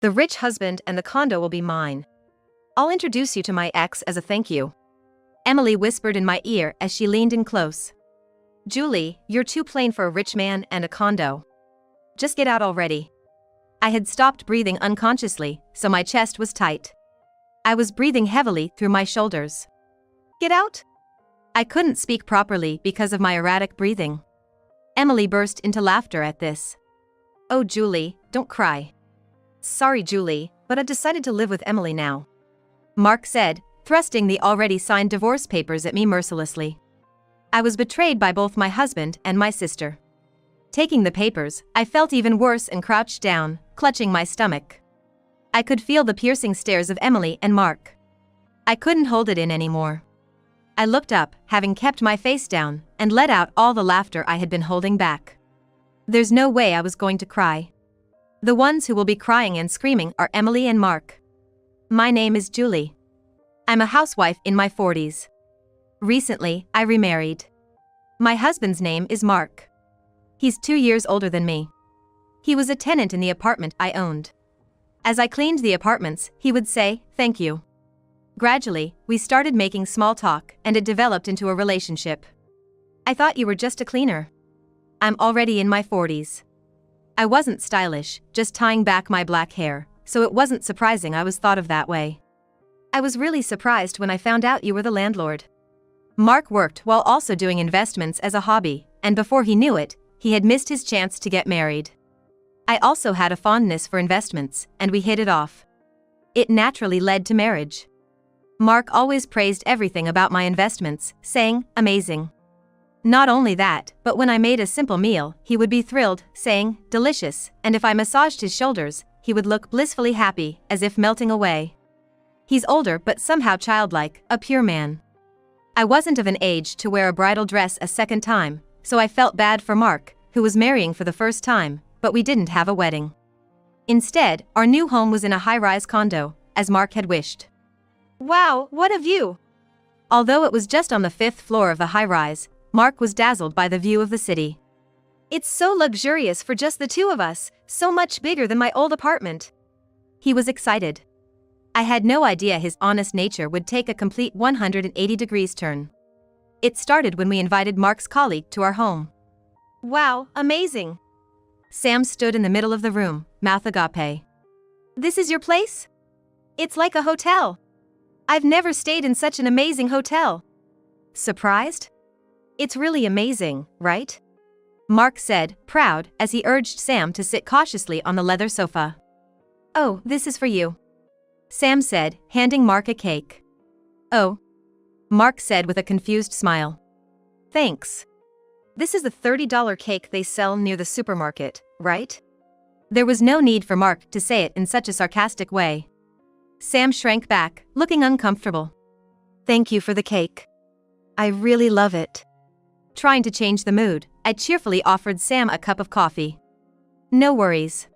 The rich husband and the condo will be mine. I'll introduce you to my ex as a thank you. Emily whispered in my ear as she leaned in close. Julie, you're too plain for a rich man and a condo. Just get out already. I had stopped breathing unconsciously, so my chest was tight. I was breathing heavily through my shoulders. Get out? I couldn't speak properly because of my erratic breathing. Emily burst into laughter at this. Oh, Julie, don't cry. Sorry, Julie, but I've decided to live with Emily now. Mark said, thrusting the already signed divorce papers at me mercilessly. I was betrayed by both my husband and my sister. Taking the papers, I felt even worse and crouched down, clutching my stomach. I could feel the piercing stares of Emily and Mark. I couldn't hold it in anymore. I looked up, having kept my face down, and let out all the laughter I had been holding back. There's no way I was going to cry. The ones who will be crying and screaming are Emily and Mark. My name is Julie. I'm a housewife in my 40s. Recently, I remarried. My husband's name is Mark. He's 2 years older than me. He was a tenant in the apartment I owned. As I cleaned the apartments, he would say, "Thank you." Gradually, we started making small talk, and it developed into a relationship. I thought you were just a cleaner. I'm already in my 40s. I wasn't stylish, just tying back my black hair, so it wasn't surprising I was thought of that way. I was really surprised when I found out you were the landlord. Mark worked while also doing investments as a hobby, and before he knew it, he had missed his chance to get married. I also had a fondness for investments, and we hit it off. It naturally led to marriage. Mark always praised everything about my investments, saying, "Amazing." Not only that, but when I made a simple meal, he would be thrilled, saying, "Delicious," and if I massaged his shoulders, he would look blissfully happy, as if melting away. He's older but somehow childlike, a pure man. I wasn't of an age to wear a bridal dress a second time, so I felt bad for Mark, who was marrying for the first time, but we didn't have a wedding. Instead, our new home was in a high-rise condo, as Mark had wished. Wow, what a view! Although it was just on the 5th floor of the high-rise, Mark was dazzled by the view of the city. It's so luxurious for just the two of us, so much bigger than my old apartment. He was excited. I had no idea his honest nature would take a complete 180 degrees turn. It started when we invited Mark's colleague to our home. Wow, amazing! Sam stood in the middle of the room, mouth agape. This is your place? It's like a hotel. I've never stayed in such an amazing hotel. Surprised? It's really amazing, right? Mark said, proud, as he urged Sam to sit cautiously on the leather sofa. Oh, this is for you. Sam said, handing Mark a cake. Oh. Mark said with a confused smile. Thanks. This is the $30 cake they sell near the supermarket, right? There was no need for Mark to say it in such a sarcastic way. Sam shrank back, looking uncomfortable. Thank you for the cake. I really love it. Trying to change the mood, I cheerfully offered Sam a cup of coffee. No worries.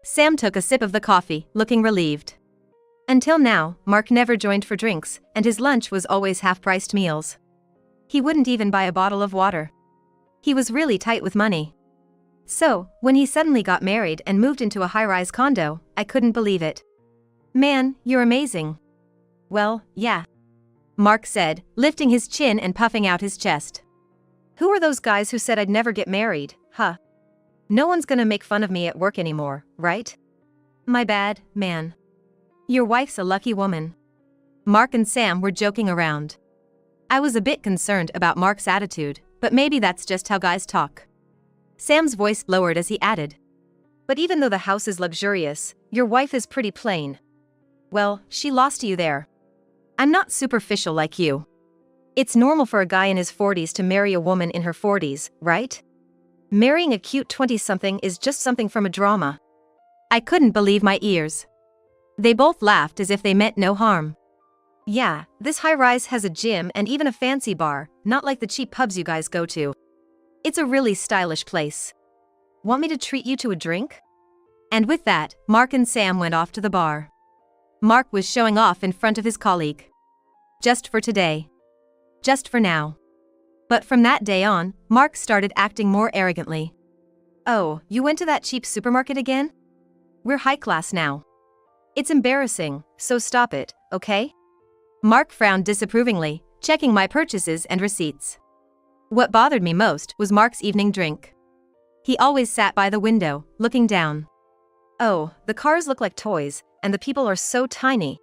Sam took a sip of the coffee, looking relieved. Until now, Mark never joined for drinks, and his lunch was always half-priced meals. He wouldn't even buy a bottle of water. He was really tight with money. So, when he suddenly got married and moved into a high-rise condo, I couldn't believe it. Man, you're amazing. Well, yeah. Mark said, lifting his chin and puffing out his chest. Who are those guys who said I'd never get married, huh? No one's gonna make fun of me at work anymore, right? My bad, man. Your wife's a lucky woman. Mark and Sam were joking around. I was a bit concerned about Mark's attitude, but maybe that's just how guys talk. Sam's voice lowered as he added. But even though the house is luxurious, your wife is pretty plain. Well, she lost to you there. I'm not superficial like you. It's normal for a guy in his 40s to marry a woman in her 40s, right? Marrying a cute 20-something is just something from a drama. I couldn't believe my ears. They both laughed as if they meant no harm. Yeah, this high-rise has a gym and even a fancy bar, not like the cheap pubs you guys go to. It's a really stylish place. Want me to treat you to a drink? And with that, Mark and Sam went off to the bar. Mark was showing off in front of his colleague. Just for today. Just for now. But from that day on, Mark started acting more arrogantly. Oh, you went to that cheap supermarket again? We're high class now. It's embarrassing, so stop it, okay? Mark frowned disapprovingly, checking my purchases and receipts. What bothered me most was Mark's evening drink. He always sat by the window, looking down. Oh, the cars look like toys, and the people are so tiny.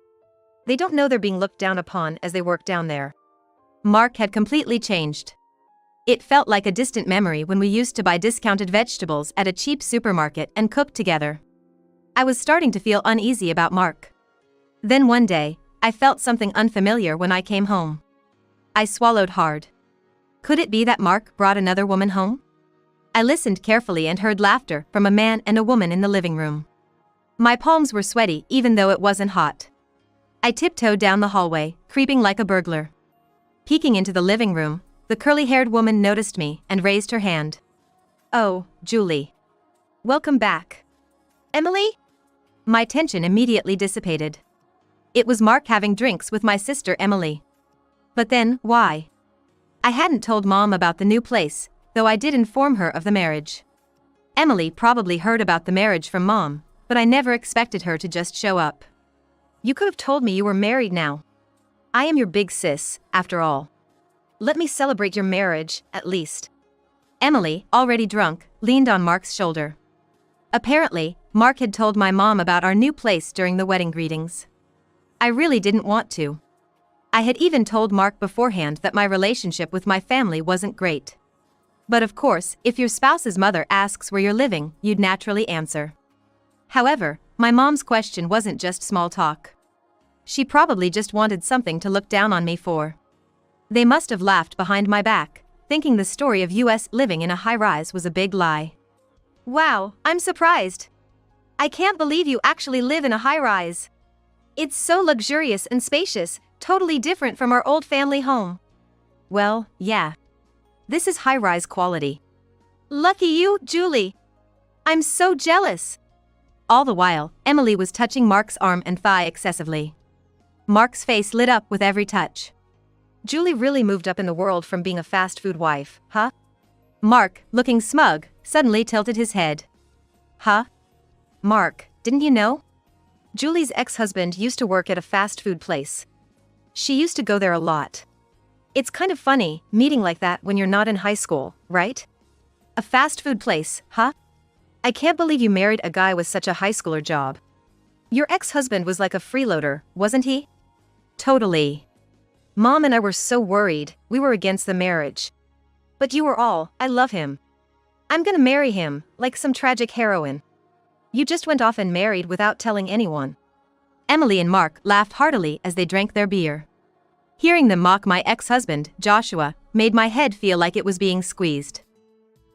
They don't know they're being looked down upon as they work down there. Mark had completely changed. It felt like a distant memory when we used to buy discounted vegetables at a cheap supermarket and cook together. I was starting to feel uneasy about Mark. Then one day, I felt something unfamiliar when I came home. I swallowed hard. Could it be that Mark brought another woman home? I listened carefully and heard laughter from a man and a woman in the living room. My palms were sweaty even though it wasn't hot. I tiptoed down the hallway, creeping like a burglar. Peeking into the living room, the curly-haired woman noticed me and raised her hand. Oh, Julie. Welcome back. Emily? My tension immediately dissipated. It was Mark having drinks with my sister Emily. But then, why? I hadn't told Mom about the new place, though I did inform her of the marriage. Emily probably heard about the marriage from Mom, but I never expected her to just show up. You could have told me you were married now. I am your big sis, after all. Let me celebrate your marriage, at least. Emily, already drunk, leaned on Mark's shoulder. Apparently, Mark had told my mom about our new place during the wedding greetings. I really didn't want to. I had even told Mark beforehand that my relationship with my family wasn't great. But of course, if your spouse's mother asks where you're living, you'd naturally answer. However, my mom's question wasn't just small talk. She probably just wanted something to look down on me for. They must have laughed behind my back, thinking the story of US living in a high-rise was a big lie. Wow, I'm surprised. I can't believe you actually live in a high-rise. It's so luxurious and spacious, totally different from our old family home. Well, yeah. This is high-rise quality. Lucky you, Julie. I'm so jealous. All the while, Emily was touching Mark's arm and thigh excessively. Mark's face lit up with every touch. Julie really moved up in the world from being a fast food wife, huh? Mark, looking smug, suddenly tilted his head. Huh? Mark, didn't you know? Julie's ex-husband used to work at a fast food place. She used to go there a lot. It's kind of funny, meeting like that when you're not in high school, right? A fast food place, huh? I can't believe you married a guy with such a high schooler job. Your ex-husband was like a freeloader, wasn't he? Totally. Mom and I were so worried, we were against the marriage. But you were all, I love him. I'm gonna marry him, like some tragic heroine. You just went off and married without telling anyone. Emily and Mark laughed heartily as they drank their beer. Hearing them mock my ex-husband, Joshua, made my head feel like it was being squeezed.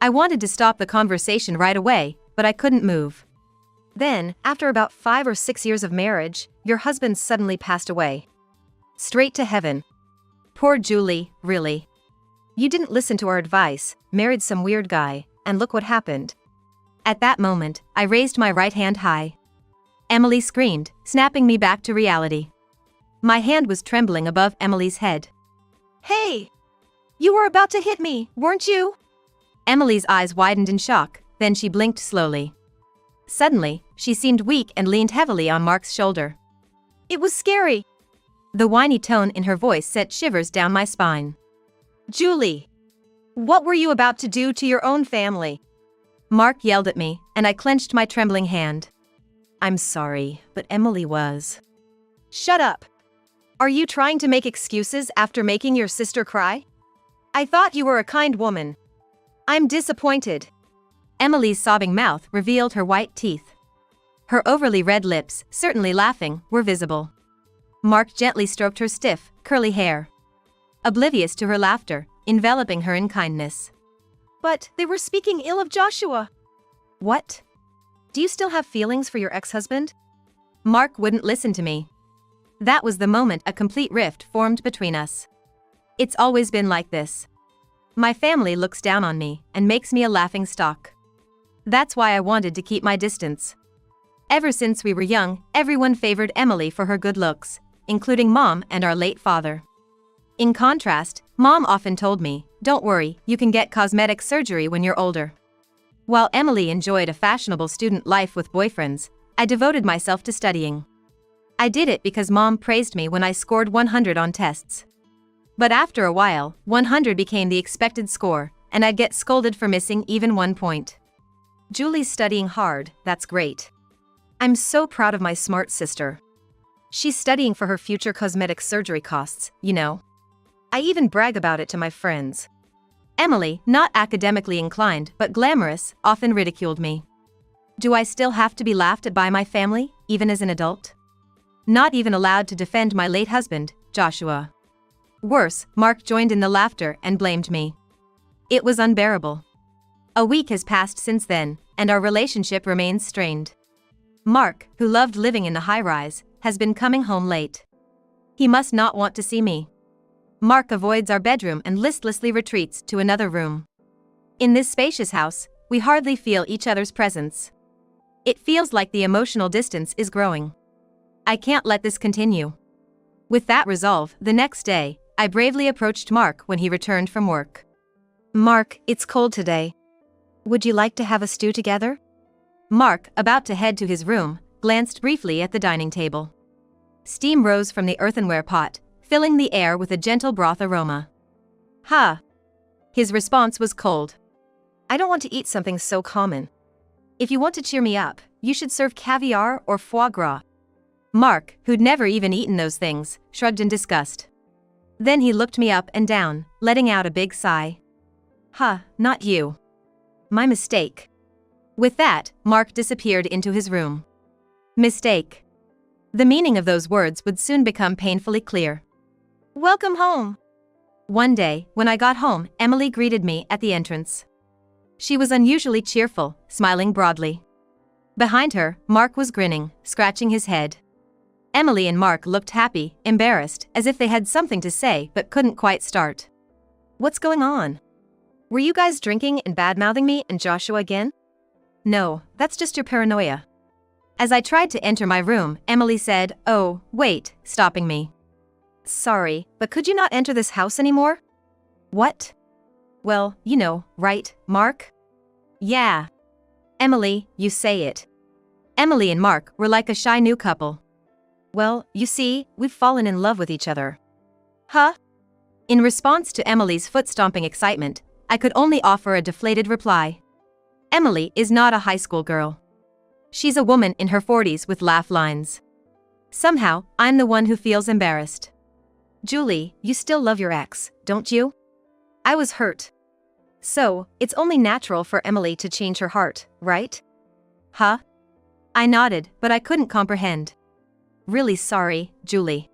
I wanted to stop the conversation right away, but I couldn't move. Then, after about 5 or 6 years of marriage, your husband suddenly passed away. Straight to heaven. Poor Julie, really. You didn't listen to our advice, married some weird guy, and look what happened. At that moment, I raised my right hand high. Emily screamed, snapping me back to reality. My hand was trembling above Emily's head. Hey! You were about to hit me, weren't you? Emily's eyes widened in shock, then she blinked slowly. Suddenly, she seemed weak and leaned heavily on Mark's shoulder. It was scary. The whiny tone in her voice sent shivers down my spine. Julie! What were you about to do to your own family? Mark yelled at me, and I clenched my trembling hand. I'm sorry, but Emily was. Shut up! Are you trying to make excuses after making your sister cry? I thought you were a kind woman. I'm disappointed. Emily's sobbing mouth revealed her white teeth. Her overly red lips, certainly laughing, were visible. Mark gently stroked her stiff, curly hair. Oblivious to her laughter, enveloping her in kindness. But they were speaking ill of Joshua. What? Do you still have feelings for your ex-husband? Mark wouldn't listen to me. That was the moment a complete rift formed between us. It's always been like this. My family looks down on me and makes me a laughing stock. That's why I wanted to keep my distance. Ever since we were young, everyone favored Emily for her good looks, including Mom and our late father. In contrast, Mom often told me, don't worry, you can get cosmetic surgery when you're older. While Emily enjoyed a fashionable student life with boyfriends, I devoted myself to studying. I did it because Mom praised me when I scored 100 on tests. But after a while, 100 became the expected score, and I'd get scolded for missing even 1 point. Julie's studying hard, that's great. I'm so proud of my smart sister. She's studying for her future cosmetic surgery costs, you know. I even brag about it to my friends. Emily, not academically inclined but glamorous, often ridiculed me. Do I still have to be laughed at by my family, even as an adult? Not even allowed to defend my late husband, Joshua. Worse, Mark joined in the laughter and blamed me. It was unbearable. A week has passed since then, and our relationship remains strained. Mark, who loved living in the high-rise, has been coming home late. He must not want to see me. Mark avoids our bedroom and listlessly retreats to another room. In this spacious house, we hardly feel each other's presence. It feels like the emotional distance is growing. I can't let this continue. With that resolve, the next day, I bravely approached Mark when he returned from work. Mark, it's cold today. Would you like to have a stew together? Mark, about to head to his room, glanced briefly at the dining table. Steam rose from the earthenware pot, filling the air with a gentle broth aroma. Ha! His response was cold. I don't want to eat something so common. If you want to cheer me up, you should serve caviar or foie gras. Mark, who'd never even eaten those things, shrugged in disgust. Then he looked me up and down, letting out a big sigh. Huh, not you. My mistake. With that, Mark disappeared into his room. Mistake. The meaning of those words would soon become painfully clear. Welcome home. One day, when I got home, Emily greeted me at the entrance. She was unusually cheerful, smiling broadly. Behind her, Mark was grinning, scratching his head. Emily and Mark looked happy, embarrassed, as if they had something to say but couldn't quite start. What's going on? Were you guys drinking and bad-mouthing me and Joshua again? No, that's just your paranoia. As I tried to enter my room, Emily said, "Oh, wait," stopping me. Sorry, but could you not enter this house anymore? What? Well, you know, right, Mark? Yeah. Emily, you say it. Emily and Mark were like a shy new couple. Well, you see, we've fallen in love with each other. Huh? In response to Emily's foot-stomping excitement, I could only offer a deflated reply. Emily is not a high school girl. She's a woman in her 40s with laugh lines. Somehow, I'm the one who feels embarrassed. Julie, you still love your ex, don't you? I was hurt. So, it's only natural for Emily to change her heart, right? Huh? I nodded, but I couldn't comprehend. Really sorry, Julie.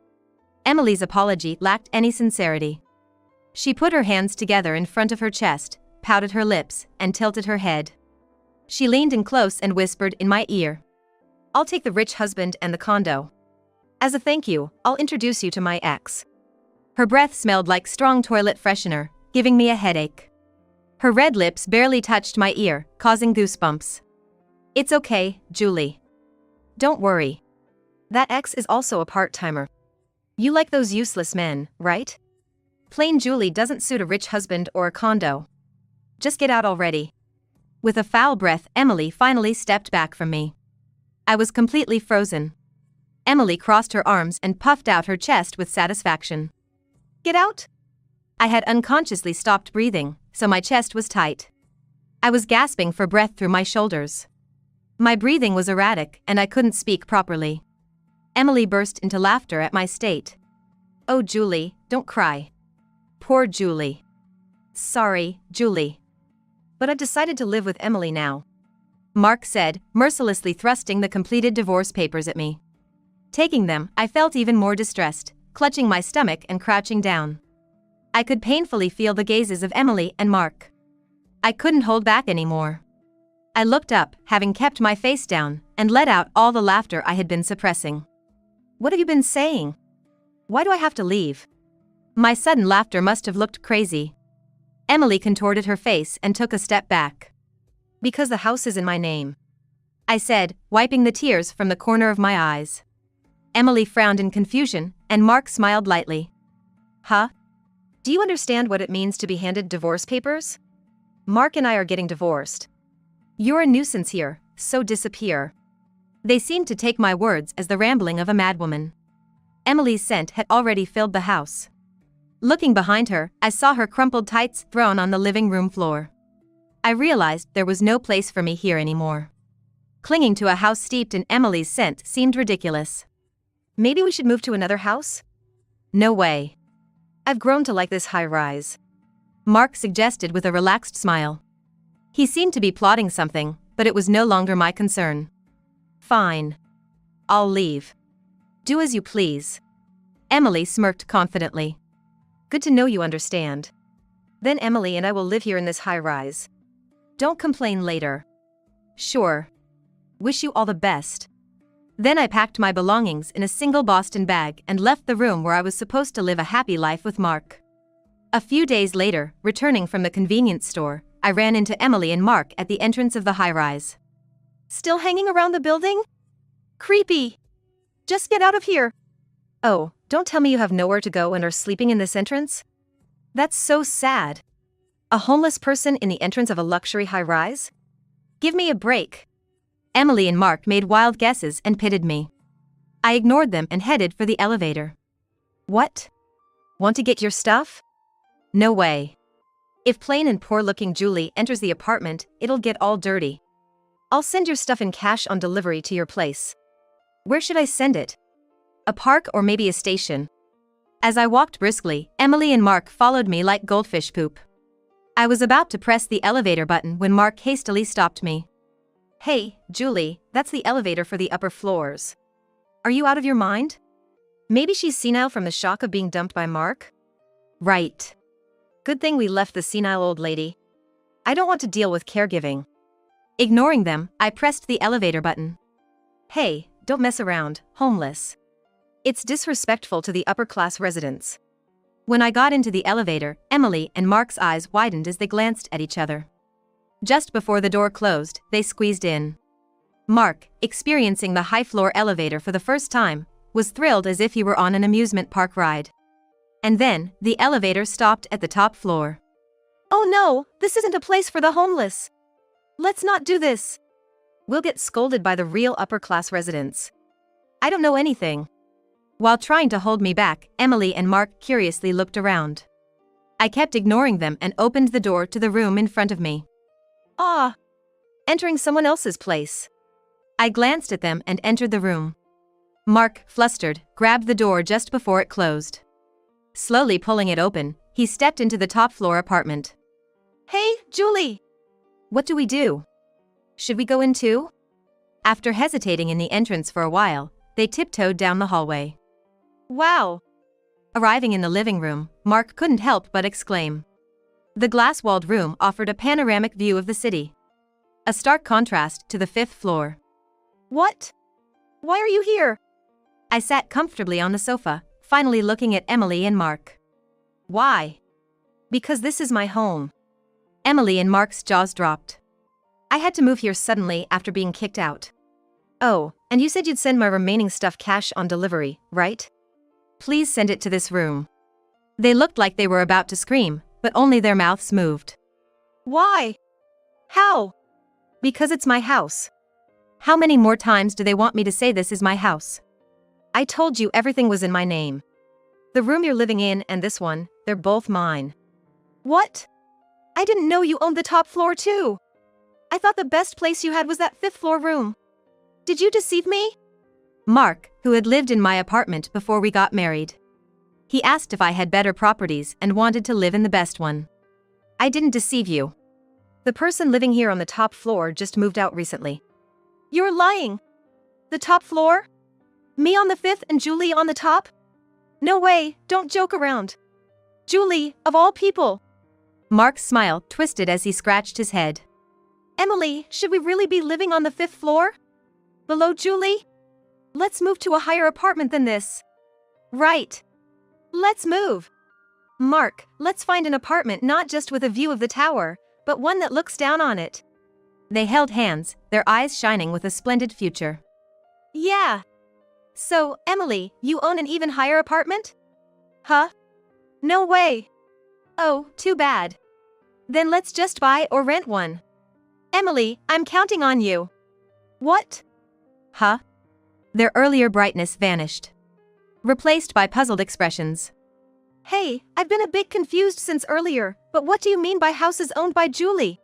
Emily's apology lacked any sincerity. She put her hands together in front of her chest, pouted her lips, and tilted her head. She leaned in close and whispered in my ear. I'll take the rich husband and the condo. As a thank you, I'll introduce you to my ex. Her breath smelled like strong toilet freshener, giving me a headache. Her red lips barely touched my ear, causing goosebumps. It's okay, Julie. Don't worry. That ex is also a part-timer. You like those useless men, right? Plain Julie doesn't suit a rich husband or a condo. Just get out already. With a foul breath, Emily finally stepped back from me. I was completely frozen. Emily crossed her arms and puffed out her chest with satisfaction. Get out? I had unconsciously stopped breathing, so my chest was tight. I was gasping for breath through my shoulders. My breathing was erratic and I couldn't speak properly. Emily burst into laughter at my state. Oh, Julie, don't cry. Poor Julie. Sorry, Julie. But I've decided to live with Emily now. Mark said, mercilessly thrusting the completed divorce papers at me. Taking them, I felt even more distressed, clutching my stomach and crouching down. I could painfully feel the gazes of Emily and Mark. I couldn't hold back anymore. I looked up, having kept my face down, and let out all the laughter I had been suppressing. What have you been saying? Why do I have to leave? My sudden laughter must have looked crazy. Emily contorted her face and took a step back. Because the house is in my name, I said, wiping the tears from the corner of my eyes. Emily frowned in confusion, and Mark smiled lightly. Huh? Do you understand what it means to be handed divorce papers? Mark and I are getting divorced. You're a nuisance here, so disappear. They seemed to take my words as the rambling of a madwoman. Emily's scent had already filled the house. Looking behind her, I saw her crumpled tights thrown on the living room floor. I realized there was no place for me here anymore. Clinging to a house steeped in Emily's scent seemed ridiculous. Maybe we should move to another house? No way. I've grown to like this high-rise, Mark suggested with a relaxed smile. He seemed to be plotting something, but it was no longer my concern. Fine. I'll leave. Do as you please. Emily smirked confidently. Good to know you understand. Then Emily and I will live here in this high-rise. Don't complain later. Sure. Wish you all the best. Then I packed my belongings in a single Boston bag and left the room where I was supposed to live a happy life with Mark. A few days later, returning from the convenience store, I ran into Emily and Mark at the entrance of the high-rise. Still hanging around the building? Creepy. Just get out of here. Oh, don't tell me you have nowhere to go and are sleeping in this entrance? That's so sad. A homeless person in the entrance of a luxury high-rise? Give me a break. Emily and Mark made wild guesses and pitted me. I ignored them and headed for the elevator. What? Want to get your stuff? No way. If plain and poor-looking Julie enters the apartment, it'll get all dirty. I'll send your stuff in cash on delivery to your place. Where should I send it? A park or maybe a station? As I walked briskly, Emily and Mark followed me like goldfish poop. I was about to press the elevator button when Mark hastily stopped me. Hey, Julie, that's the elevator for the upper floors. Are you out of your mind? Maybe she's senile from the shock of being dumped by Mark? Right. Good thing we left the senile old lady. I don't want to deal with caregiving. Ignoring them, I pressed the elevator button. Hey, don't mess around, homeless. It's disrespectful to the upper-class residents. When I got into the elevator, Emily and Mark's eyes widened as they glanced at each other. Just before the door closed, they squeezed in. Mark, experiencing the high-floor elevator for the first time, was thrilled as if he were on an amusement park ride. And then, the elevator stopped at the top floor. Oh no, this isn't a place for the homeless. Let's not do this. We'll get scolded by the real upper-class residents. I don't know anything. While trying to hold me back, Emily and Mark curiously looked around. I kept ignoring them and opened the door to the room in front of me. Ah! Entering someone else's place. I glanced at them and entered the room. Mark, flustered, grabbed the door just before it closed. Slowly pulling it open, he stepped into the top-floor apartment. Hey, Julie! What do we do? Should we go in too? After hesitating in the entrance for a while, they tiptoed down the hallway. Wow! Arriving in the living room, Mark couldn't help but exclaim. The glass-walled room offered a panoramic view of the city. A stark contrast to the fifth floor. What? Why are you here? I sat comfortably on the sofa, finally looking at Emily and Mark. Why? Because this is my home. Emily and Mark's jaws dropped. I had to move here suddenly after being kicked out. Oh, and you said you'd send my remaining stuff cash on delivery, right? Please send it to this room. They looked like they were about to scream, but only their mouths moved. Why? How? Because it's my house. How many more times do they want me to say this is my house? I told you everything was in my name. The room you're living in and this one, they're both mine. What? I didn't know you owned the top floor too. I thought the best place you had was that fifth floor room. Did you deceive me? Mark, who had lived in my apartment before we got married. He asked if I had better properties and wanted to live in the best one. I didn't deceive you. The person living here on the top floor just moved out recently. You're lying. The top floor? Me on the fifth and Julie on the top? No way, don't joke around. Julie, of all people. Mark's smile twisted as he scratched his head. Emily, should we really be living on the fifth floor? Below Julie? Let's move to a higher apartment than this. Right. Let's move. Mark, let's find an apartment not just with a view of the tower, but one that looks down on it. They held hands, their eyes shining with a splendid future. Yeah. So, Emily, you own an even higher apartment? Huh? No way. Oh, too bad. Then let's just buy or rent one. Emily, I'm counting on you. What? Huh? Their earlier brightness vanished, replaced by puzzled expressions. Hey, I've been a bit confused since earlier, but what do you mean by houses owned by Julie?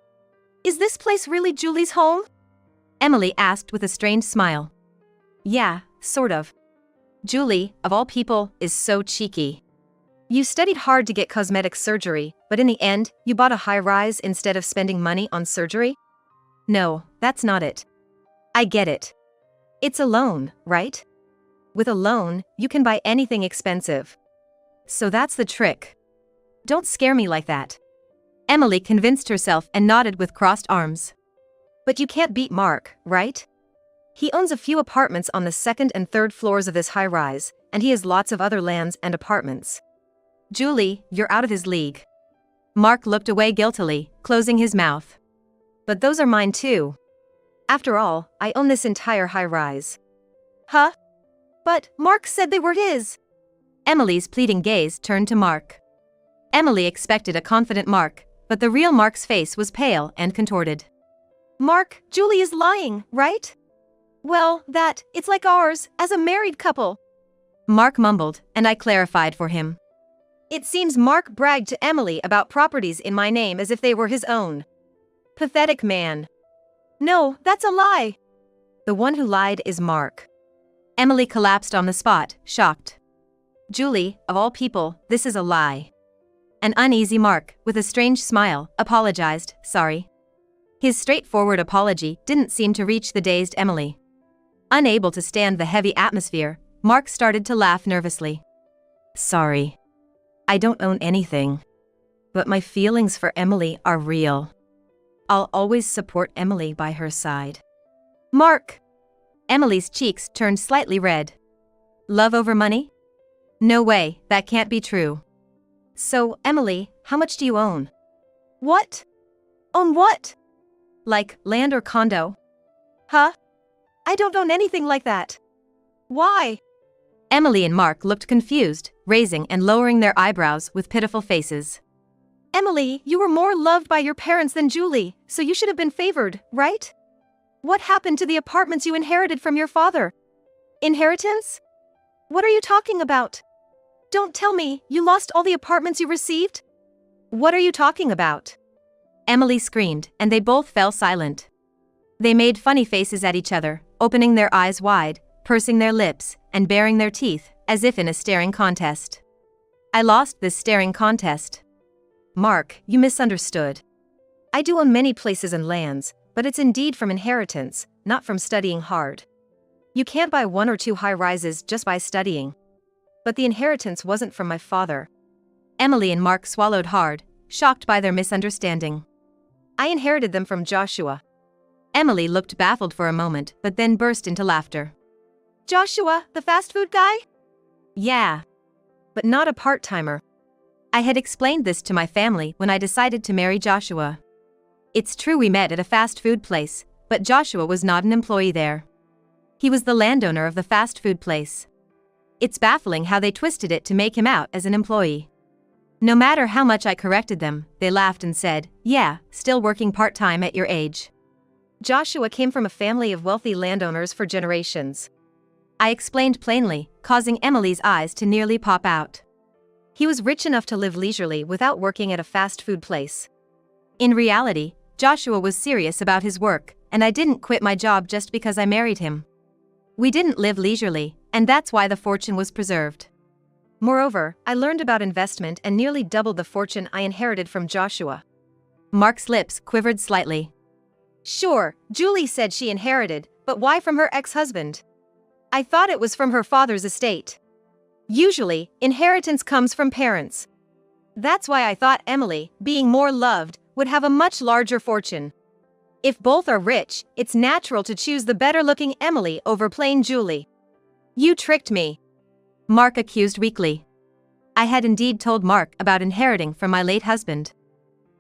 Is this place really Julie's home? Emily asked with a strained smile. Yeah, sort of. Julie, of all people, is so cheeky. You studied hard to get cosmetic surgery, but in the end, you bought a high-rise instead of spending money on surgery? No, that's not it. I get it. It's a loan, right? With a loan, you can buy anything expensive. So that's the trick. Don't scare me like that. Emily convinced herself and nodded with crossed arms. But you can't beat Mark, right? He owns a few apartments on the second and third floors of this high-rise, and he has lots of other lands and apartments. Julie, you're out of his league. Mark looked away guiltily, closing his mouth. But those are mine too. After all, I own this entire high-rise. Huh? But Mark said they were his. Emily's pleading gaze turned to Mark. Emily expected a confident Mark, but the real Mark's face was pale and contorted. Mark, Julie is lying, right? Well, it's like ours, as a married couple. Mark mumbled, and I clarified for him. It seems Mark bragged to Emily about properties in my name as if they were his own. Pathetic man. No, that's a lie. The one who lied is Mark. Emily collapsed on the spot, shocked. Julie, of all people, this is a lie. An uneasy Mark, with a strange smile, apologized, sorry. His straightforward apology didn't seem to reach the dazed Emily. Unable to stand the heavy atmosphere, Mark started to laugh nervously. Sorry. I don't own anything. But my feelings for Emily are real. I'll always support Emily by her side. Mark! Emily's cheeks turned slightly red. Love over money? No way, that can't be true. So, Emily, how much do you own? What? Own what? Like, land or condo? Huh? I don't own anything like that. Why? Emily and Mark looked confused, raising and lowering their eyebrows with pitiful faces. Emily, you were more loved by your parents than Julie, so you should have been favored, right? What happened to the apartments you inherited from your father? Inheritance? What are you talking about? Don't tell me you lost all the apartments you received? What are you talking about? Emily screamed, and they both fell silent. They made funny faces at each other, opening their eyes wide, pursing their lips, and baring their teeth, as if in a staring contest. I lost this staring contest. Mark, you misunderstood. I do own many places and lands, but it's indeed from inheritance, not from studying hard. You can't buy one or two high-rises just by studying. But the inheritance wasn't from my father. Emily and Mark swallowed hard, shocked by their misunderstanding. I inherited them from Joshua. Emily looked baffled for a moment, but then burst into laughter. Joshua, the fast food guy? Yeah. But not a part-timer. I had explained this to my family when I decided to marry Joshua. It's true we met at a fast food place, but Joshua was not an employee there. He was the landowner of the fast food place. It's baffling how they twisted it to make him out as an employee. No matter how much I corrected them, they laughed and said, yeah, still working part-time at your age. Joshua came from a family of wealthy landowners for generations. I explained plainly, causing Emily's eyes to nearly pop out. He was rich enough to live leisurely without working at a fast food place. In reality, Joshua was serious about his work, and I didn't quit my job just because I married him. We didn't live leisurely, and that's why the fortune was preserved. Moreover, I learned about investment and nearly doubled the fortune I inherited from Joshua. Mark's lips quivered slightly. Sure, Julie said she inherited, but why from her ex-husband? I thought it was from her father's estate. Usually, inheritance comes from parents. That's why I thought Emily, being more loved, would have a much larger fortune. If both are rich, it's natural to choose the better-looking Emily over plain Julie. You tricked me. Mark accused weakly. I had indeed told Mark about inheriting from my late husband.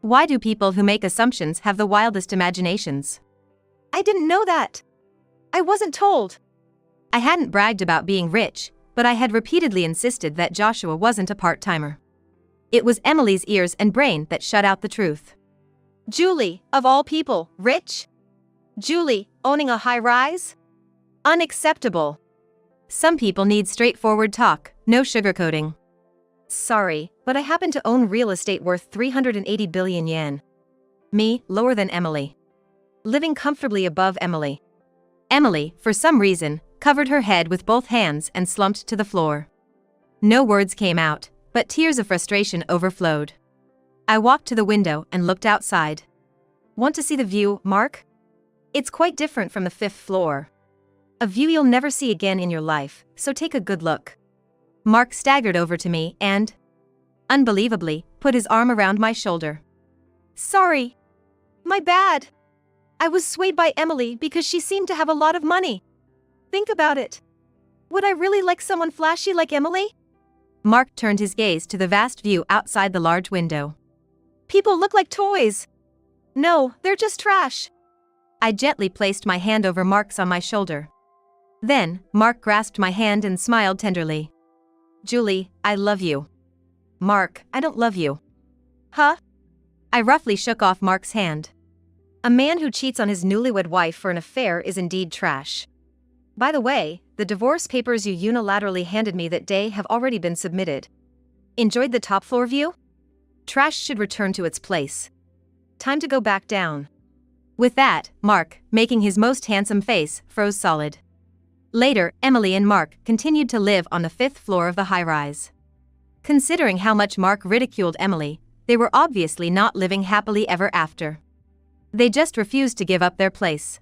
Why do people who make assumptions have the wildest imaginations? I didn't know that. I wasn't told. I hadn't bragged about being rich, but I had repeatedly insisted that Joshua wasn't a part-timer. It was Emily's ears and brain that shut out the truth. Julie, of all people, rich? Julie, owning a high-rise? Unacceptable. Some people need straightforward talk, no sugarcoating. Sorry, but I happen to own real estate worth 380 billion yen. Me, lower than Emily. Living comfortably above Emily. Emily, for some reason, covered her head with both hands and slumped to the floor. No words came out, but tears of frustration overflowed. I walked to the window and looked outside. Want to see the view, Mark? It's quite different from the 5th floor. A view you'll never see again in your life, so take a good look. Mark staggered over to me and, unbelievably, put his arm around my shoulder. Sorry. My bad. I was swayed by Emily because she seemed to have a lot of money. Think about it. Would I really like someone flashy like Emily? Mark turned his gaze to the vast view outside the large window. People look like toys. No, they're just trash. I gently placed my hand over Mark's on my shoulder. Then, Mark grasped my hand and smiled tenderly. Julie, I love you. Mark, I don't love you. Huh? I roughly shook off Mark's hand. A man who cheats on his newlywed wife for an affair is indeed trash. By the way, the divorce papers you unilaterally handed me that day have already been submitted. Enjoyed the top floor view? Trash should return to its place. Time to go back down. With that, Mark, making his most handsome face, froze solid. Later, Emily and Mark continued to live on the 5th floor of the high-rise. Considering how much Mark ridiculed Emily, they were obviously not living happily ever after. They just refused to give up their place.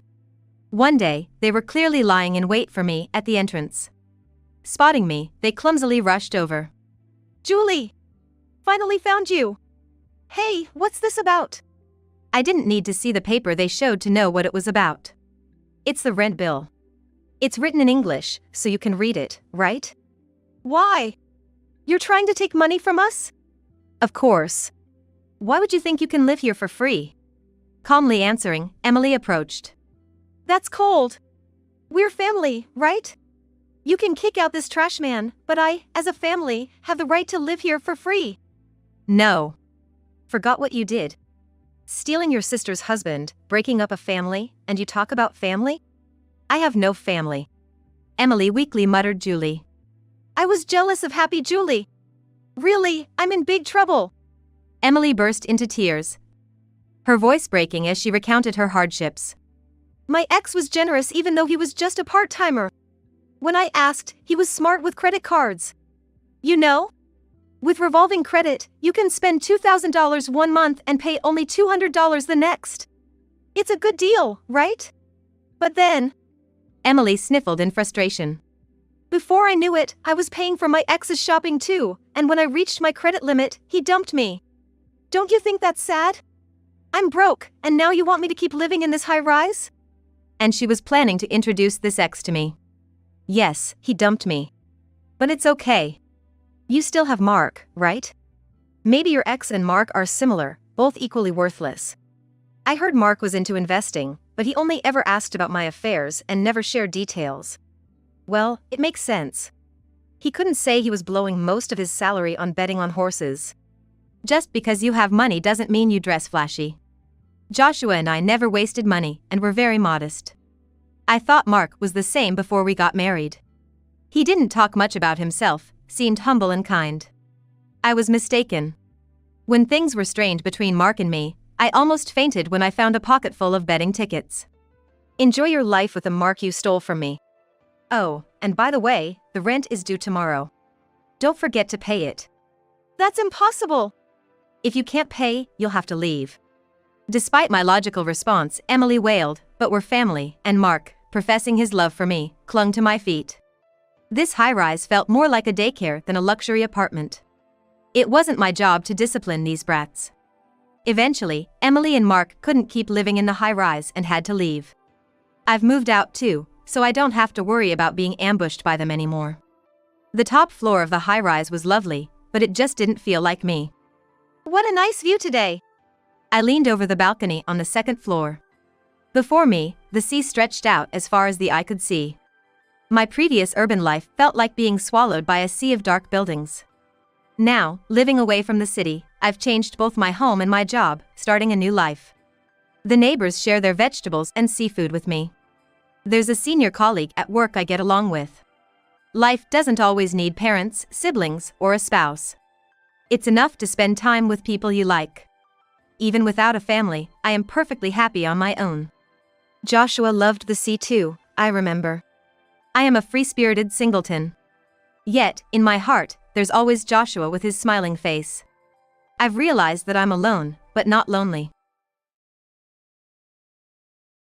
One day, they were clearly lying in wait for me at the entrance. Spotting me, they clumsily rushed over. Julie! Finally found you! Hey, what's this about? I didn't need to see the paper they showed to know what it was about. It's the rent bill. It's written in English, so you can read it, right? Why? You're trying to take money from us? Of course. Why would you think you can live here for free? Calmly answering, Emily approached. That's cold. We're family, right? You can kick out this trash man, but I, as a family, have the right to live here for free. No. Forgot what you did. Stealing your sister's husband, breaking up a family, and you talk about family? I have no family. Emily weakly muttered Julie. I was jealous of happy Julie. Really, I'm in big trouble. Emily burst into tears, her voice breaking as she recounted her hardships. My ex was generous even though he was just a part-timer. When I asked, he was smart with credit cards. You know? With revolving credit, you can spend $2,000 one month and pay only $200 the next. It's a good deal, right? But then... Emily sniffled in frustration. Before I knew it, I was paying for my ex's shopping too, and when I reached my credit limit, he dumped me. Don't you think that's sad? I'm broke, and now you want me to keep living in this high-rise? And she was planning to introduce this ex to me. Yes, he dumped me. But it's okay. You still have Mark, right? Maybe your ex and Mark are similar, both equally worthless. I heard Mark was into investing, but he only ever asked about my affairs and never shared details. Well, it makes sense. He couldn't say he was blowing most of his salary on betting on horses. Just because you have money doesn't mean you dress flashy. Joshua and I never wasted money and were very modest. I thought Mark was the same before we got married. He didn't talk much about himself, seemed humble and kind. I was mistaken. When things were strained between Mark and me, I almost fainted when I found a pocket full of betting tickets. Enjoy your life with the Mark you stole from me. Oh, and by the way, the rent is due tomorrow. Don't forget to pay it. That's impossible. If you can't pay, you'll have to leave. Despite my logical response, Emily wailed, but we're family, and Mark, professing his love for me, clung to my feet. This high-rise felt more like a daycare than a luxury apartment. It wasn't my job to discipline these brats. Eventually, Emily and Mark couldn't keep living in the high-rise and had to leave. I've moved out too, so I don't have to worry about being ambushed by them anymore. The top floor of the high-rise was lovely, but it just didn't feel like me. What a nice view today! I leaned over the balcony on the 2nd floor. Before me, the sea stretched out as far as the eye could see. My previous urban life felt like being swallowed by a sea of dark buildings. Now, living away from the city, I've changed both my home and my job, starting a new life. The neighbors share their vegetables and seafood with me. There's a senior colleague at work I get along with. Life doesn't always need parents, siblings, or a spouse. It's enough to spend time with people you like. Even without a family, I am perfectly happy on my own. Joshua loved the sea too, I remember. I am a free-spirited singleton. Yet, in my heart, there's always Joshua with his smiling face. I've realized that I'm alone, but not lonely.